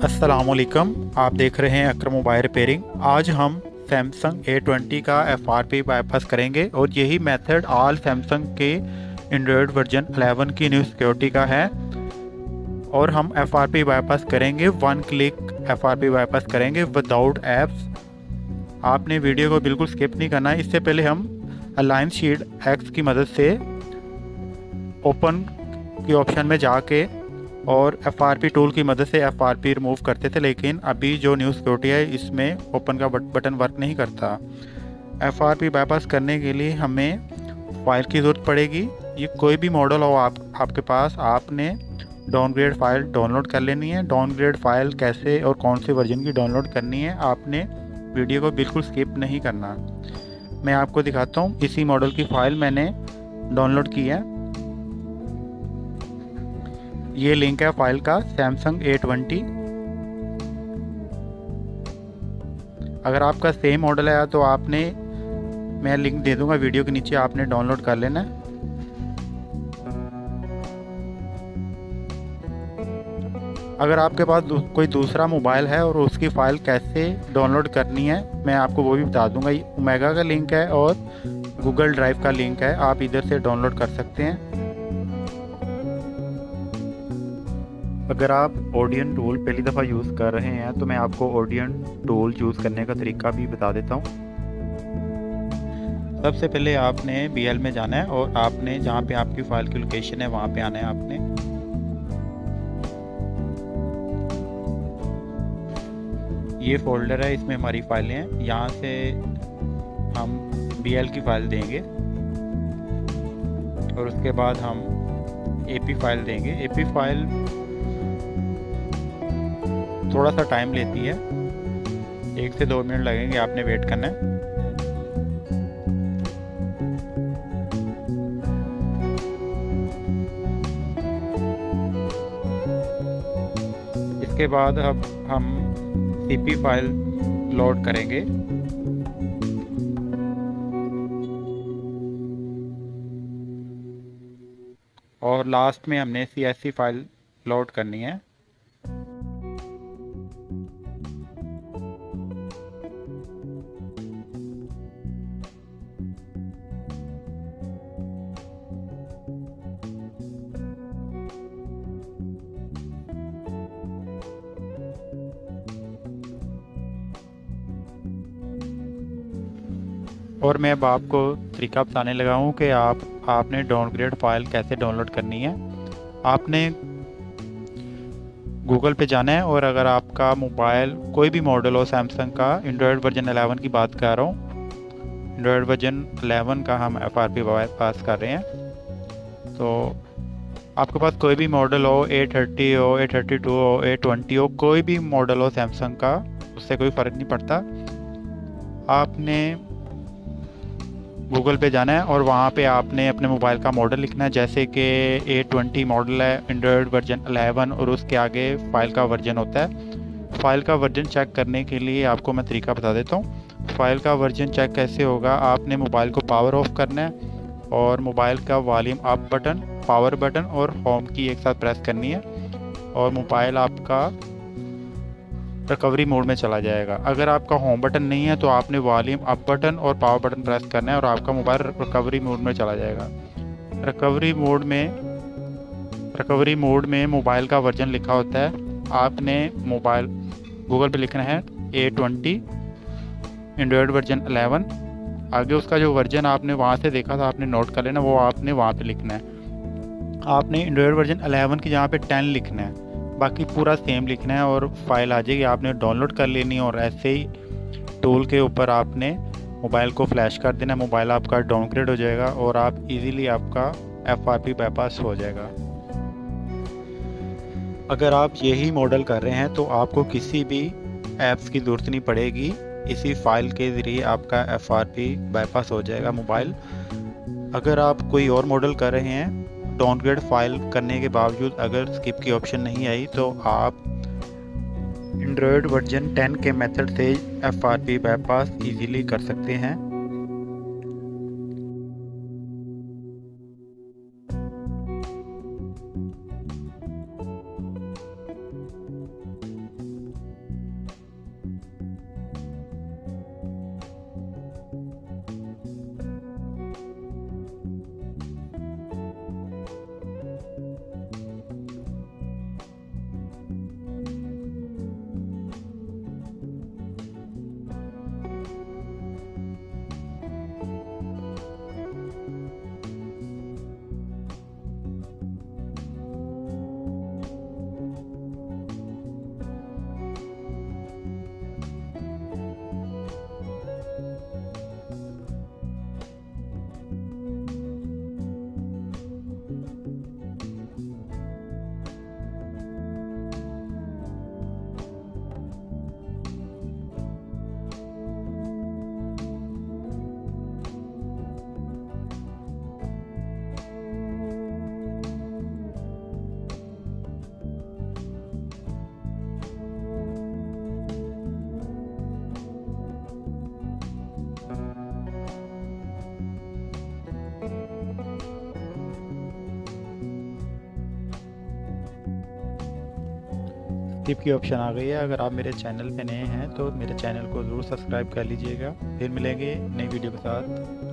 अस्सलामुअलैकुम, आप देख रहे हैं अकरम मोबाइल रिपेयरिंग। आज हम सैमसंग A20 का FRP बाईपास करेंगे और यही मेथड ऑल सैमसंग के एंड्रॉयड वर्जन 11 की न्यू सिक्योरिटी का है। और हम FRP बाईपास करेंगे, वन क्लिक FRP बाईपास करेंगे विदाउट ऐप्स। आपने वीडियो को बिल्कुल स्किप नहीं करना है। इससे पहले हम अलायंस शील्ड एक्स की मदद से ओपन की ऑप्शन में जाके और FRP टूल की मदद से FRP रिमूव करते थे, लेकिन अभी जो न्यू सिक्योरिटी है इसमें ओपन का बटन वर्क नहीं करता। FRP बाईपास करने के लिए हमें फ़ाइल की ज़रूरत पड़ेगी। ये कोई भी मॉडल हो आपके पास, आपने डाउनग्रेड फ़ाइल डाउनलोड कर लेनी है। डाउनग्रेड फ़ाइल कैसे और कौन से वर्जन की डाउनलोड करनी है, आपने वीडियो को बिल्कुल स्किप नहीं करना। मैं आपको दिखाता हूँ। इसी मॉडल की फ़ाइल मैंने डाउनलोड की है। ये लिंक है फाइल का, सैमसंग A20। अगर आपका सेम मॉडल है तो आपने, मैं लिंक दे दूंगा वीडियो के नीचे, आपने डाउनलोड कर लेना है। अगर आपके पास कोई दूसरा मोबाइल है और उसकी फ़ाइल कैसे डाउनलोड करनी है, मैं आपको वो भी बता दूंगा। ओमेगा का लिंक है और गूगल ड्राइव का लिंक है, आप इधर से डाउनलोड कर सकते हैं। अगर आप ओडियन टूल पहली दफ़ा यूज़ कर रहे हैं तो मैं आपको ओडियन टूल यूज़ करने का तरीका भी बता देता हूँ। सबसे पहले आपने BL में जाना है और आपने जहाँ पे आपकी फ़ाइल की लोकेशन है वहाँ पे आना है। आपने ये फोल्डर है, इसमें हमारी फ़ाइलें हैं। यहाँ से हम BL की फ़ाइल देंगे और उसके बाद हम AP फाइल देंगे। AP फाइल थोड़ा सा टाइम लेती है, 1 से 2 मिनट लगेंगे, आपने वेट करना है। इसके बाद अब हम CP फाइल लोड करेंगे। और लास्ट में हमने CSC फाइल लोड करनी है। और मैं अब आपको तरीका बताने लगा हूँ कि आपने डाउनग्रेड फ़ाइल कैसे डाउनलोड करनी है। आपने गूगल पे जाना है और अगर आपका मोबाइल कोई भी मॉडल हो, सैमसंग का एंड्रॉयड वर्जन 11 की बात कर रहा हूँ, एंड्रॉयड वर्जन 11 का हम FRP पास कर रहे हैं। तो आपके पास कोई भी मॉडल हो, A30 हो, A32 हो, A20 हो, कोई भी मॉडल हो सैमसंग का, उससे कोई फ़र्क नहीं पड़ता। आपने गूगल पे जाना है और वहाँ पे आपने अपने मोबाइल का मॉडल लिखना है। जैसे कि A20 मॉडल है, एंड्रॉयड वर्जन 11, और उसके आगे फ़ाइल का वर्जन होता है। फ़ाइल का वर्जन चेक करने के लिए आपको मैं तरीका बता देता हूँ। फ़ाइल का वर्जन चेक कैसे होगा, आपने मोबाइल को पावर ऑफ करना है और मोबाइल का volume up button, power button और होम की एक साथ प्रेस करनी है और मोबाइल आपका रिकवरी मोड में चला जाएगा। अगर आपका होम बटन नहीं है तो आपने वॉल्यूम अप बटन और पावर बटन प्रेस करना है और आपका मोबाइल रिकवरी मोड में चला जाएगा। रिकवरी मोड में मोबाइल का वर्जन लिखा होता है। आपने मोबाइल गूगल पे लिखना है A20 एंड्रॉयड वर्जन 11, आगे उसका जो वर्जन आपने वहाँ से देखा था आपने नोट कर लेना, वो आपने वहाँ पे लिखना है। आपने एंड्रॉयड वर्जन 11 की जगह पे 10 लिखना है, बाकी पूरा सेम लिखना है और फाइल आ जाएगी। आपने डाउनलोड कर लेनी है और ऐसे ही टूल के ऊपर आपने मोबाइल को फ्लैश कर देना। मोबाइल आपका डाउनग्रेड हो जाएगा और आप इजीली आपका FRP बाईपास हो जाएगा। अगर आप यही मॉडल कर रहे हैं तो आपको किसी भी ऐप्स की ज़रूरत नहीं पड़ेगी। इसी फाइल के ज़रिए आपका FRP बाईपास हो जाएगा मोबाइल। अगर आप कोई और मॉडल कर रहे हैं, डाउनग्रेड फाइल करने के बावजूद अगर स्किप की ऑप्शन नहीं आई, तो आप एंड्रॉयड वर्जन 10 के मेथड से FRP बाईपास इजीली कर सकते हैं। स्किप की ऑप्शन आ गई है। अगर आप मेरे चैनल पे नए हैं तो मेरे चैनल को ज़रूर सब्सक्राइब कर लीजिएगा। फिर मिलेंगे नई वीडियो के साथ।